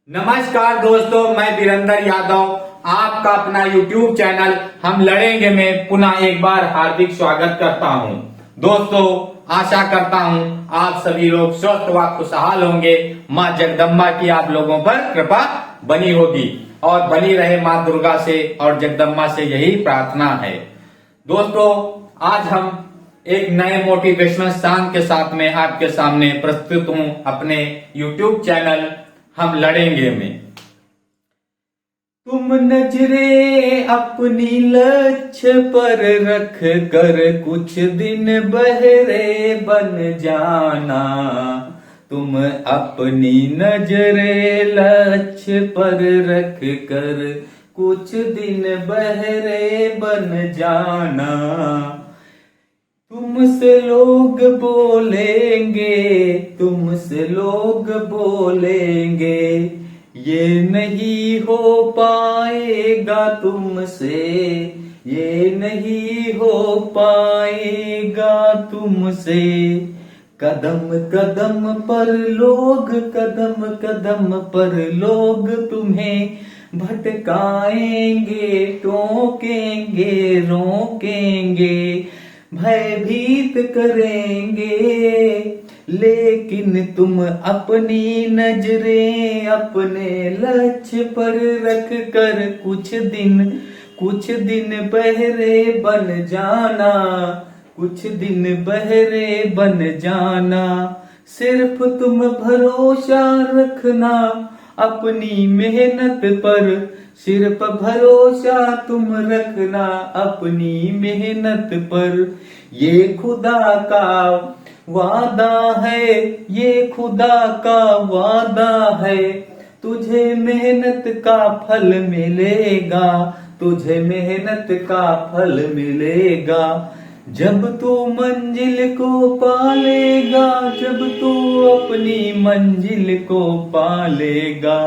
नमस्कार दोस्तों, मैं वीरेंद्र यादव आपका अपना YouTube चैनल हम लड़ेंगे में पुनः एक बार हार्दिक स्वागत करता हूं। दोस्तों, आशा करता हूं आप सभी लोग स्वस्थ व खुशहाल होंगे। मां जगदम्बा की आप लोगों पर कृपा बनी होगी और बनी रहे मां दुर्गा से और जगदम्बा से यही प्रार्थना है। दोस्तों, आज हम एक नए मोटिवेशनल सॉन्ग के साथ में आपके सामने प्रस्तुत हूं अपने YouTube चैनल हम लड़ेंगे में। तुम नजरे अपनी लक्ष्य पर रख कर कुछ दिन बहरे बन जाना। तुम अपनी नजरे लक्ष्य पर रख कर कुछ दिन बहरे बन जाना। तुमसे लोग बोलेंगे, तुमसे लोग बोलेंगे, ये नहीं हो पाएगा तुमसे, ये नहीं हो पाएगा तुमसे। कदम कदम पर लोग, कदम कदम पर लोग तुम्हें भटकाएंगे, टोकेंगे, रोकेंगे, भयभीत करेंगे। लेकिन तुम अपनी नजरें अपने लक्ष्य पर रख कर कुछ दिन बहरे बन जाना, कुछ दिन बहरे बन जाना। सिर्फ तुम भरोसा रखना अपनी मेहनत पर, सिर्फ भरोसा तुम रखना अपनी मेहनत पर। ये खुदा का वादा है, ये खुदा का वादा है, तुझे मेहनत का फल मिलेगा, तुझे मेहनत का फल मिलेगा। जब तू मंजिल को पालेगा, जब तू अपनी मंजिल को पालेगा,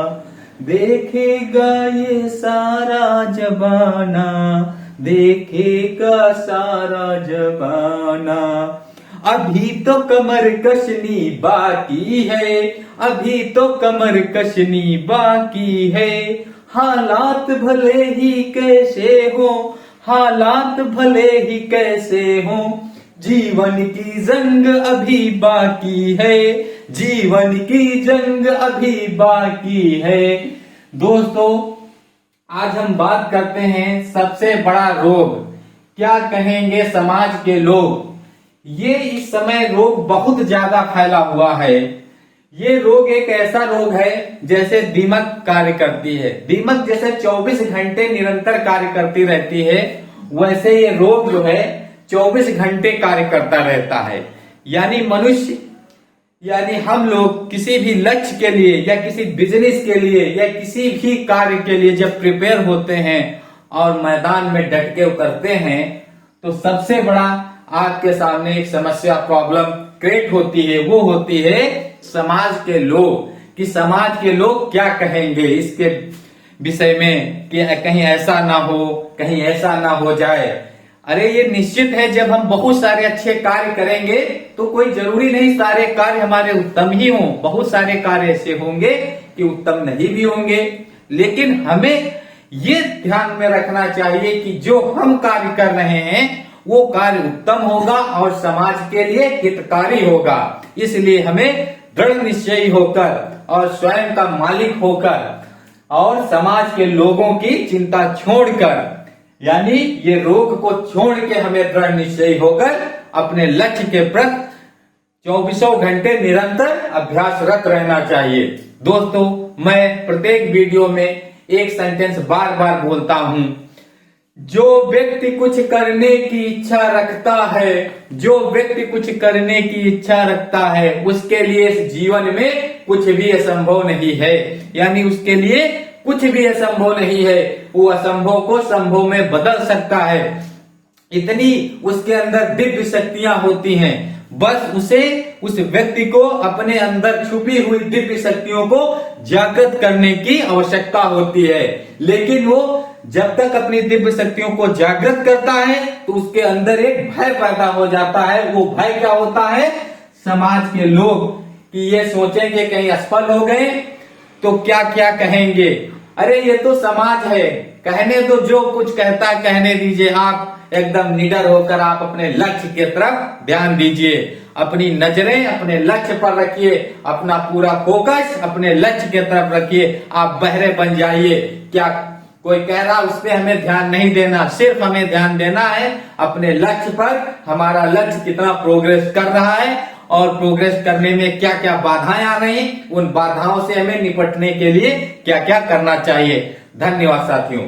देखेगा ये सारा जमाना, देखेगा सारा जमाना। अभी तो कमर कसनी बाकी है, अभी तो कमर कसनी बाकी है। हालात भले ही कैसे हो, हालात भले ही कैसे हो, जीवन की जंग अभी बाकी है, जीवन की जंग अभी बाकी है। दोस्तों, आज हम बात करते हैं सबसे बड़ा रोग, क्या कहेंगे समाज के लोग। ये इस समय रोग बहुत ज्यादा फैला हुआ है। ये रोग एक ऐसा रोग है जैसे दीमक कार्य करती है। दीमक जैसे 24 घंटे निरंतर कार्य करती रहती है, वैसे ये रोग जो है 24 घंटे कार्य करता रहता है। यानी मनुष्य, यानी हम लोग किसी भी लक्ष्य के लिए या किसी बिजनेस के लिए या किसी भी कार्य के लिए जब प्रिपेयर होते हैं और मैदान में डट के उतरते हैं, तो सबसे बड़ा आपके सामने एक समस्या, प्रॉब्लम क्रिएट होती है। वो होती है समाज के लोग, कि समाज के लोग क्या कहेंगे इसके विषय में, कि कहीं ऐसा ना हो, कहीं ऐसा ना हो जाए। अरे ये निश्चित है, जब हम बहुत सारे अच्छे कार्य करेंगे तो कोई जरूरी नहीं सारे कार्य हमारे उत्तम ही हों। बहुत सारे कार्य ऐसे होंगे कि उत्तम नहीं भी होंगे, लेकिन हमें ये ध्यान में रखना चाहिए कि जो हम कार्य कर रहे हैं वो कार्य उत्तम होगा और समाज के लिए हितकारी होगा। इसलिए हमें दृढ़ निश्चयी होकर और स्वयं का मालिक होकर और समाज के लोगों की चिंता छोड़कर, यानी ये रोग को छोड़ के हमें दृढ़ निश्चयी होकर अपने लक्ष्य के प्रति 24 घंटे निरंतर अभ्यासरत रहना चाहिए। दोस्तों, मैं प्रत्येक वीडियो में एक सेंटेंस बार बार बोलता हूं, जो व्यक्ति कुछ करने की इच्छा रखता है, जो व्यक्ति कुछ करने की इच्छा रखता है, उसके लिए इस जीवन में कुछ भी असंभव नहीं है। यानी उसके लिए कुछ भी असंभव नहीं है, वो असंभव को संभव में बदल सकता है। इतनी उसके अंदर दिव्य शक्तियां होती हैं। बस उस व्यक्ति को अपने अंदर छुपी हुई दिव्य शक्तियों को जागृत करने की आवश्यकता होती है। लेकिन वो जब तक अपनी दिव्य शक्तियों को जागृत करता है तो उसके अंदर एक भय पैदा हो जाता है। वो भय क्या होता है? समाज के लोग कि ये सोचेंगे कहीं असफल हो गए, तो क्या क्या कहेंगे। अरे ये तो समाज है, कहने दो जो कुछ कहता है कहने दीजिए। आप एकदम निडर होकर आप अपने लक्ष्य की तरफ ध्यान दीजिए, अपनी नजरें अपने लक्ष्य पर रखिए, अपना पूरा फोकस अपने लक्ष्य की तरफ रखिए। आप बहरे बन जाइए। क्या कोई कह रहा उस पर हमें ध्यान नहीं देना, सिर्फ हमें ध्यान देना है अपने लक्ष्य पर। हमारा लक्ष्य कितना प्रोग्रेस कर रहा है और प्रोग्रेस करने में क्या क्या बाधाएं आ रही, उन बाधाओं से हमें निपटने के लिए क्या क्या करना चाहिए। धन्यवाद साथियों।